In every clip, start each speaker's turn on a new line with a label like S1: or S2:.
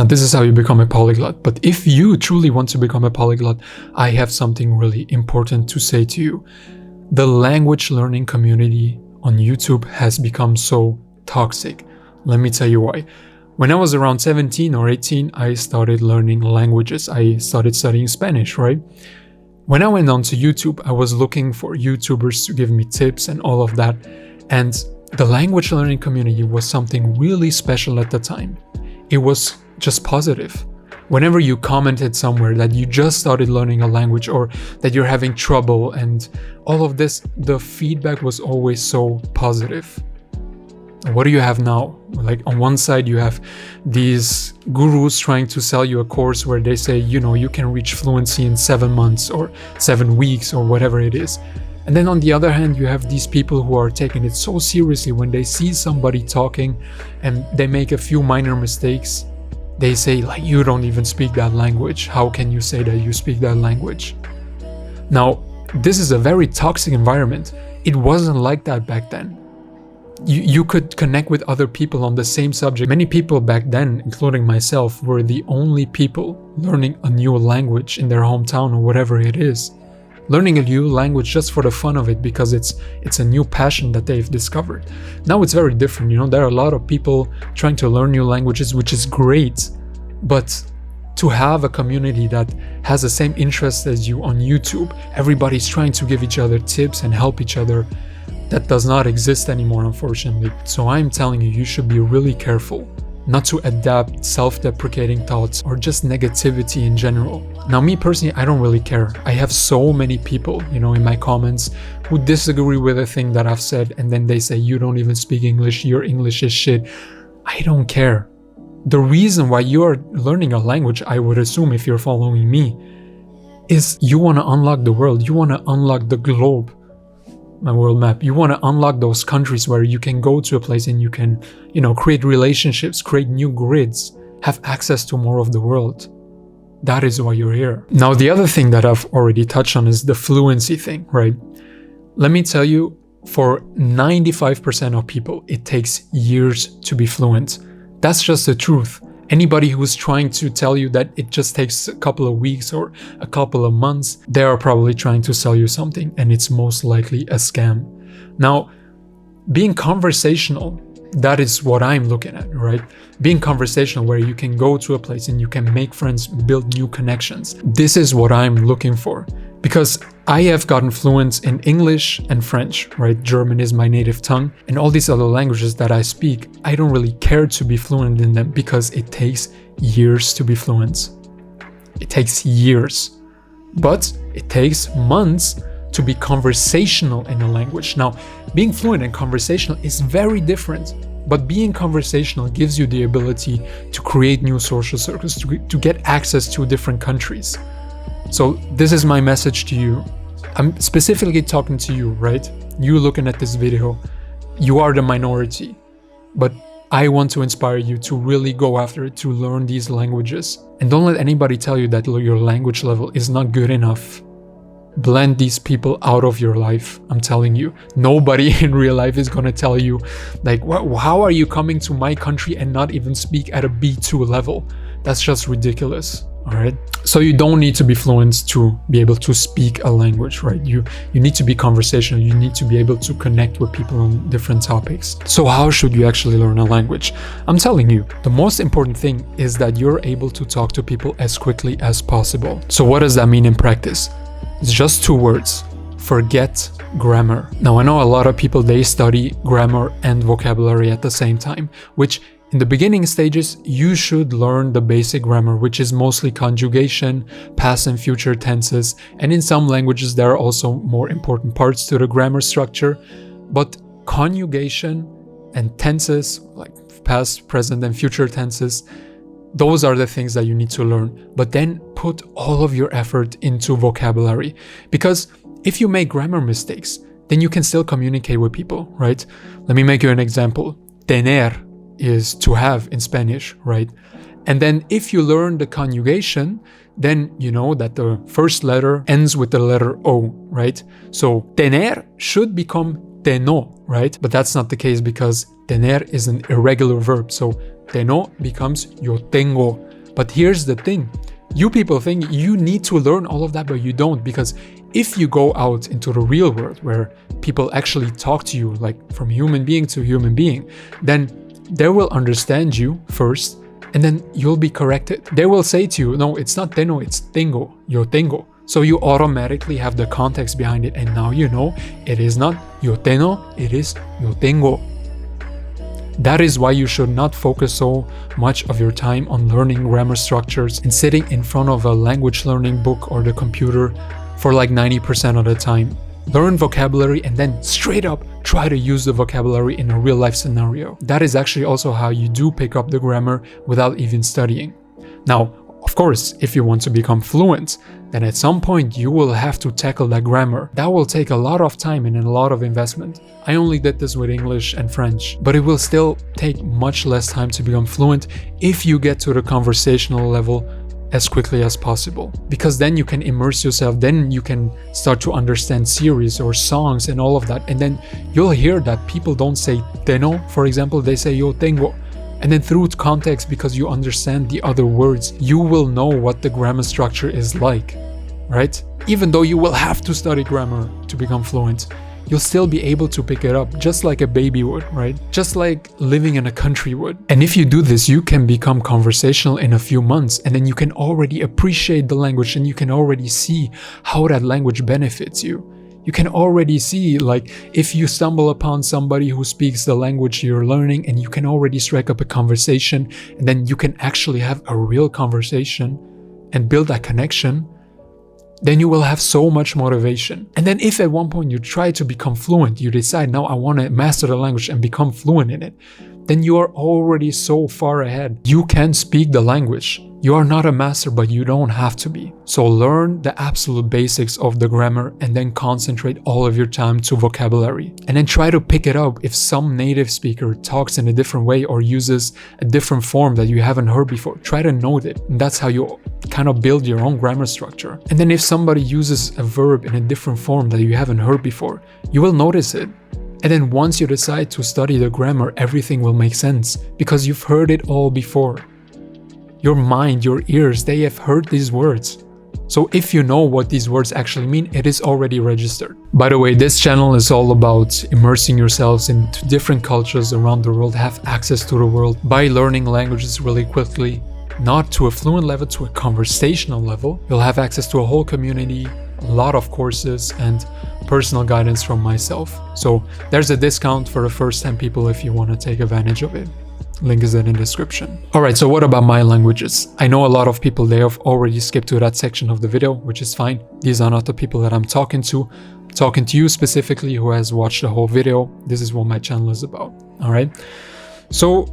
S1: Now, this is how you become a polyglot. But if you truly want to become a polyglot, I have something really important to say to you. The language learning community on YouTube has become so toxic. Let me tell you why. When I was around 17 or 18, I started learning languages. I started studying Spanish, right? When I went onto YouTube, I was looking for YouTubers to give me tips and all of that. And the language learning community was something really special at the time. It was just positive. Whenever you commented somewhere that you just started learning a language or that you're having trouble and all of this, the feedback was always so positive. What do you have now? Like on one side, you have these gurus trying to sell you a course where they say, you know, you can reach fluency in 7 months or 7 weeks or whatever it is. And then on the other hand, you have these people who are taking it so seriously when they see somebody talking and they make a few minor mistakes. They say, like, you don't even speak that language. How can you say that you speak that language? Now, this is a very toxic environment. It wasn't like that back then. You could connect with other people on the same subject. Many people back then, including myself, were the only people learning a new language in their hometown or whatever it is. Learning a new language just for the fun of it because it's a new passion that they've discovered. Now it's very different, you know, there are a lot of people trying to learn new languages, which is great, but to have a community that has the same interests as you on YouTube, everybody's trying to give each other tips and help each other, that does not exist anymore, unfortunately. So I'm telling you, you should be really careful not to adapt self-deprecating thoughts or just negativity in general. Now, me personally, I don't really care. I have so many people, you know, in my comments who disagree with a thing that I've said, and then they say, you don't even speak English, your English is shit. I don't care. The reason why you're learning a language, I would assume if you're following me, is you want to unlock the world. You want to unlock the globe, my world map. You want to unlock those countries where you can go to a place and you can, you know, create relationships, create new grids, have access to more of the world. That is why you're here. Now, the other thing that I've already touched on is the fluency thing, right? Let me tell you, for 95% of people, it takes years to be fluent. That's just the truth. Anybody who's trying to tell you that it just takes a couple of weeks or a couple of months, they are probably trying to sell you something, and it's most likely a scam. Now, being conversational, that is what I'm looking at, right? Being conversational, where you can go to a place and you can make friends, build new connections. This is what I'm looking for, because I have gotten fluent in English and French, right? German is my native tongue, and all these other languages that I speak, I don't really care to be fluent in them because it takes years to be fluent. It takes years, but it takes months to be conversational in a language. Now, being fluent and conversational is very different, but being conversational gives you the ability to create new social circles, to get access to different countries. So this is my message to you. I'm specifically talking to you, right? You looking at this video, you are the minority, but I want to inspire you to really go after it, to learn these languages. And don't let anybody tell you that your language level is not good enough. Blend these people out of your life. I'm telling you, nobody in real life is going to tell you, like, how are you coming to my country and not even speak at a B2 level? That's just ridiculous. All right. So you don't need to be fluent to be able to speak a language, right? You need to be conversational. You need to be able to connect with people on different topics. So how should you actually learn a language? I'm telling you, the most important thing is that you're able to talk to people as quickly as possible. So what does that mean in practice? It's just 2 words. Forget grammar. Now, I know a lot of people, they study grammar and vocabulary at the same time, which in the beginning stages, you should learn the basic grammar, which is mostly conjugation, past and future tenses, and in some languages there are also more important parts to the grammar structure. But conjugation and tenses, like past, present, and future tenses, those are the things that you need to learn. But then put all of your effort into vocabulary, because if you make grammar mistakes, then you can still communicate with people, right? Let me make you an example. Tener is to have in Spanish, right? And then if you learn the conjugation, then you know that the first letter ends with the letter O, right? So tener should become teno, right? But that's not the case because tener is an irregular verb. So teno becomes yo tengo. But here's the thing. You people think you need to learn all of that, but you don't, because if you go out into the real world where people actually talk to you, like from human being to human being, then they will understand you first, and then you'll be corrected. They will say to you, no, it's not tengo, it's tengo, yo tengo. So you automatically have the context behind it, and now you know it is not yo tengo, it is yo tengo. That is why you should not focus so much of your time on learning grammar structures and sitting in front of a language learning book or the computer for like 90% of the time. Learn vocabulary and then straight up try to use the vocabulary in a real life scenario. That is actually also how you do pick up the grammar without even studying. Now, of course, if you want to become fluent, then at some point you will have to tackle that grammar. That will take a lot of time and a lot of investment. I only did this with English and French, but it will still take much less time to become fluent if you get to the conversational level as quickly as possible. Because then you can immerse yourself, then you can start to understand series or songs and all of that. And then you'll hear that people don't say tengo, for example, they say yo tengo. And then through context, because you understand the other words, you will know what the grammar structure is like, right? Even though you will have to study grammar to become fluent, you'll still be able to pick it up just like a baby would, right? Just like living in a country would. And if you do this, you can become conversational in a few months, and then you can already appreciate the language and you can already see how that language benefits you. You can already see, like, if you stumble upon somebody who speaks the language you're learning, and you can already strike up a conversation, and then you can actually have a real conversation and build that connection, then you will have so much motivation. And then if at one point you try to become fluent, you decide, now I want to master the language and become fluent in it, then you are already so far ahead. You can speak the language. You are not a master, but you don't have to be. So learn the absolute basics of the grammar and then concentrate all of your time to vocabulary. And then try to pick it up if some native speaker talks in a different way or uses a different form that you haven't heard before. Try to note it. And that's how you kind of build your own grammar structure. And then if somebody uses a verb in a different form that you haven't heard before, you will notice it. And then once you decide to study the grammar, everything will make sense because you've heard it all before. Your mind, your ears, they have heard these words. So if you know what these words actually mean, it is already registered. By the way, this channel is all about immersing yourselves into different cultures around the world, have access to the world by learning languages really quickly, not to a fluent level, to a conversational level. You'll have access to a whole community, a lot of courses, and personal guidance from myself. So there's a discount for the first 10 people if you want to take advantage of it. Link is in the description. Alright, so what about my languages? I know a lot of people, they have already skipped to that section of the video, which is fine. These are not the people that I'm talking to. I'm talking to you specifically who has watched the whole video. This is what my channel is about. Alright, so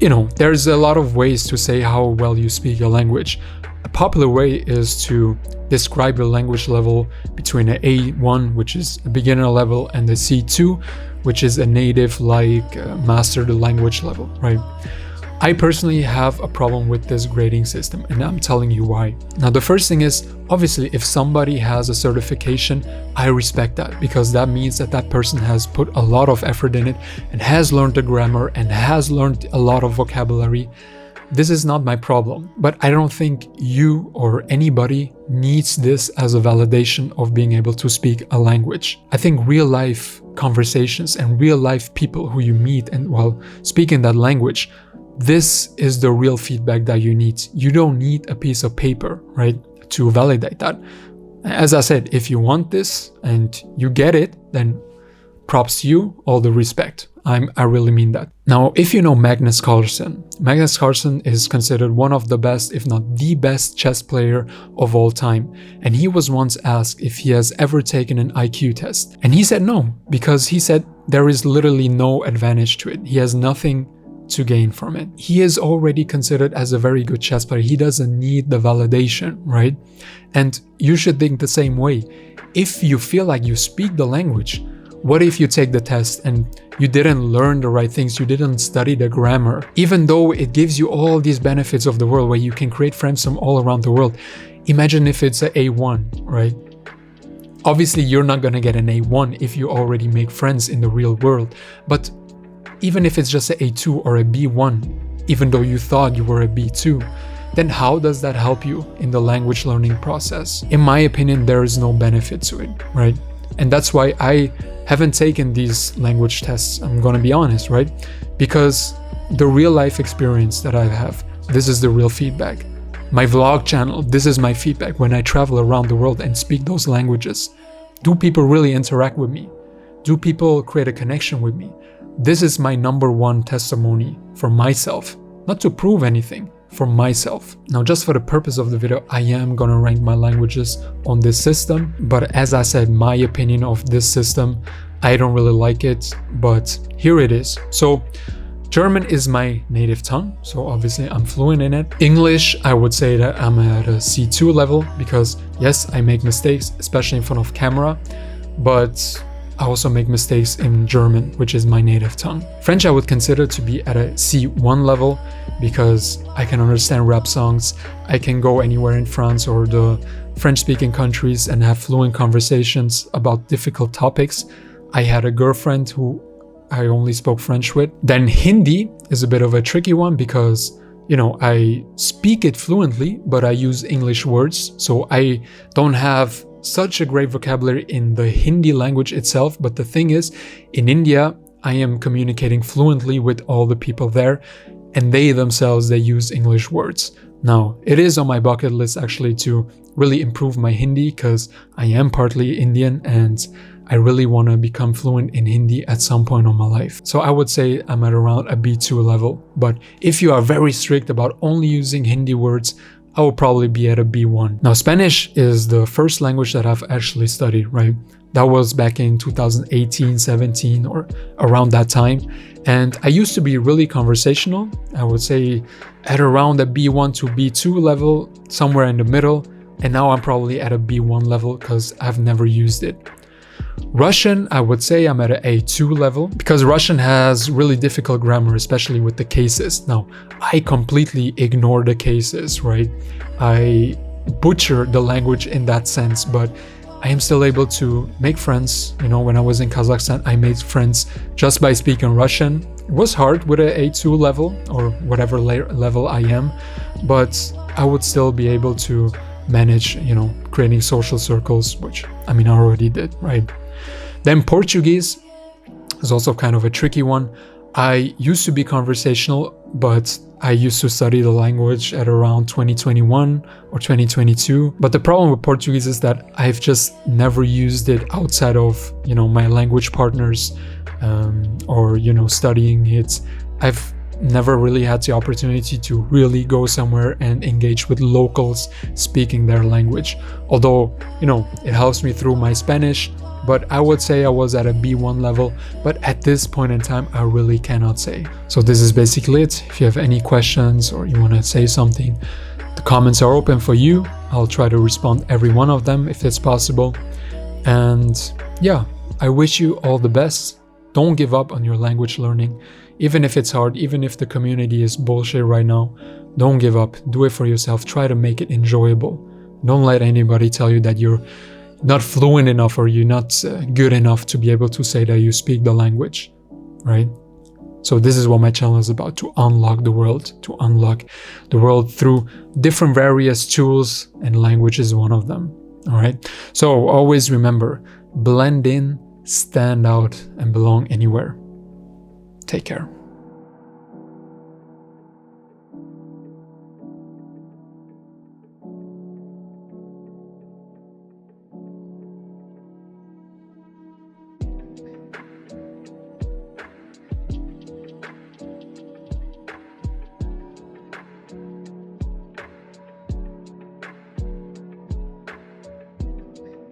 S1: you know, there's a lot of ways to say how well you speak a language. A popular way is to describe your language level between an A1, which is a beginner level, and a C2, which is a native, like master the language level, right? I personally have a problem with this grading system, and I'm telling you why. Now, the first thing is, obviously, if somebody has a certification, I respect that, because that means that that person has put a lot of effort in it and has learned the grammar and has learned a lot of vocabulary. This is not my problem, but I don't think you or anybody needs this as a validation of being able to speak a language. I think real life conversations and real life people who you meet and while speaking that language, this is the real feedback that you need. You don't need a piece of paper, right, to validate that. As I said, if you want this and you get it, then props to you, all the respect. I really mean that. Now, if you know Magnus Carlsen is considered one of the best, if not the best chess player of all time. And he was once asked if he has ever taken an IQ test. And he said no, because he said there is literally no advantage to it. He has nothing to gain from it. He is already considered as a very good chess player. He doesn't need the validation, right? And you should think the same way. If you feel like you speak the language, what if you take the test and you didn't learn the right things, you didn't study the grammar, even though it gives you all these benefits of the world where you can create friends from all around the world? Imagine if it's an A1, right? Obviously, you're not gonna get an A1 if you already make friends in the real world, but even if it's just an A2 or a B1, even though you thought you were a B2, then how does that help you in the language learning process? In my opinion, there is no benefit to it, right? And that's why I haven't taken these language tests, I'm gonna be honest, right? Because the real life experience that I have, this is the real feedback. My vlog channel, this is my feedback when I travel around the world and speak those languages. Do people really interact with me? Do people create a connection with me? This is my number one testimony for myself, not to prove anything, for myself. Now, just for the purpose of the video, I am gonna rank my languages on this system, but as I said, my opinion of this system, I don't really like it, but here it is. So German is my native tongue, so obviously I'm fluent in it. English, I would say that I'm at a C2 level because yes, I make mistakes, especially in front of camera, but I also make mistakes in German, which is my native tongue. French I would consider to be at a C1 level because I can understand rap songs. I can go anywhere in France or the French-speaking countries and have fluent conversations about difficult topics. I had a girlfriend who I only spoke French with. Then Hindi is a bit of a tricky one because, you know, I speak it fluently, but I use English words. So I don't have such a great vocabulary in the Hindi language itself. But the thing is, in India, I am communicating fluently with all the people there, and they themselves, they use English words. Now, it is on my bucket list actually to really improve my Hindi because I am partly Indian and I really want to become fluent in Hindi at some point in my life. So I would say I'm at around a B2 level. But if you are very strict about only using Hindi words, I will probably be at a B1. Now, Spanish is the first language that I've actually studied, right? That was back in 2018, 17, or around that time. And I used to be really conversational. I would say at around a B1 to B2 level, somewhere in the middle. And now I'm probably at a B1 level because I've never used it. Russian, I would say I'm at an A2 level because Russian has really difficult grammar, especially with the cases. Now, I completely ignore the cases, right? I butcher the language in that sense, but I am still able to make friends. You know, when I was in Kazakhstan, I made friends just by speaking Russian. It was hard with an A2 level or whatever level I am, but I would still be able to manage, you know, creating social circles, which I mean, I already did, right? Then Portuguese is also kind of a tricky one. I used to be conversational, but I used to study the language at around 2021 or 2022. But the problem with Portuguese is that I've just never used it outside of, you know, my language partners or, you know, studying it. I've never really had the opportunity to really go somewhere and engage with locals speaking their language. Although, you know, it helps me through my Spanish, but I would say I was at a B1 level, but at this point in time, I really cannot say. So this is basically it. If you have any questions or you want to say something, the comments are open for you. I'll try to respond every one of them if it's possible. And yeah, I wish you all the best. Don't give up on your language learning. Even if it's hard, even if the community is bullshit right now, don't give up. Do it for yourself. Try to make it enjoyable. Don't let anybody tell you that you're not fluent enough or you're not good enough to be able to say that you speak the language, right? So this is what my channel is about, to unlock the world, through different various tools, and language is one of them, all right? So always remember, blend in, stand out, and belong anywhere. Take care.